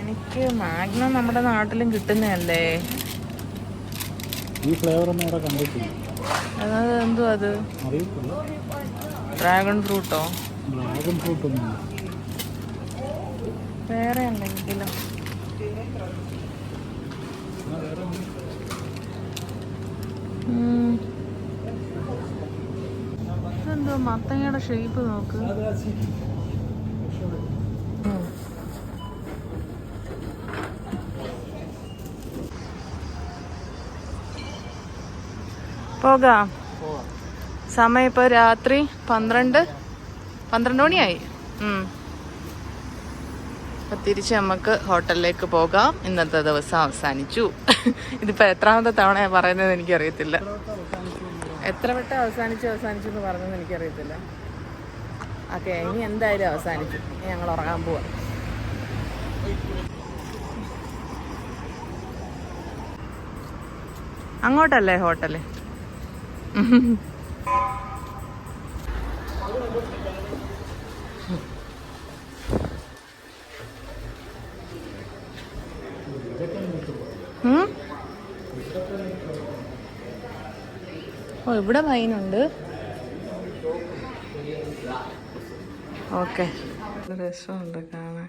എനിക്ക് മാഗ്നോ നമ്മുടെ നാട്ടിലും കിട്ടുന്നതല്ലേ. ഈ ഫ്ലേവർ ഒന്നും അവിടെ കണ്ടിട്ടില്ല. അതായത് എന്തോ അത്? അറിയത്തില്ല. ഡ്രാഗൺ ഫ്രൂട്ടോ? ഡ്രാഗൺ ഫ്രൂട്ട് ഒന്നും വേറെ എന്തെങ്കിലും. എന്തോ മത്തങ്ങയുടെ ഷേപ്പ് നോക്ക്. പോകാം. സമയം ഇപ്പോൾ രാത്രി 12 മണിയായി. അപ്പം തിരിച്ച് നമുക്ക് ഹോട്ടലിലേക്ക് പോകാം. ഇന്നത്തെ ദിവസം അവസാനിച്ചു. ഇതിപ്പോൾ എത്രാമത്തെ തവണയാണ് പറയുന്നത് എനിക്കറിയത്തില്ല. എത്ര വട്ടം അവസാനിച്ചു എന്ന് പറഞ്ഞത് എനിക്കറിയത്തില്ല. ഓക്കെ, ഇനി എന്തായാലും അവസാനിച്ചു. ഇനി ഞങ്ങൾ ഉറങ്ങാൻ പോവാം. അങ്ങോട്ടല്ലേ ഹോട്ടല്? ഓ, ഇവിടെ വൈനുണ്ട്. ഓക്കെ, രസമുണ്ട് കാണാൻ.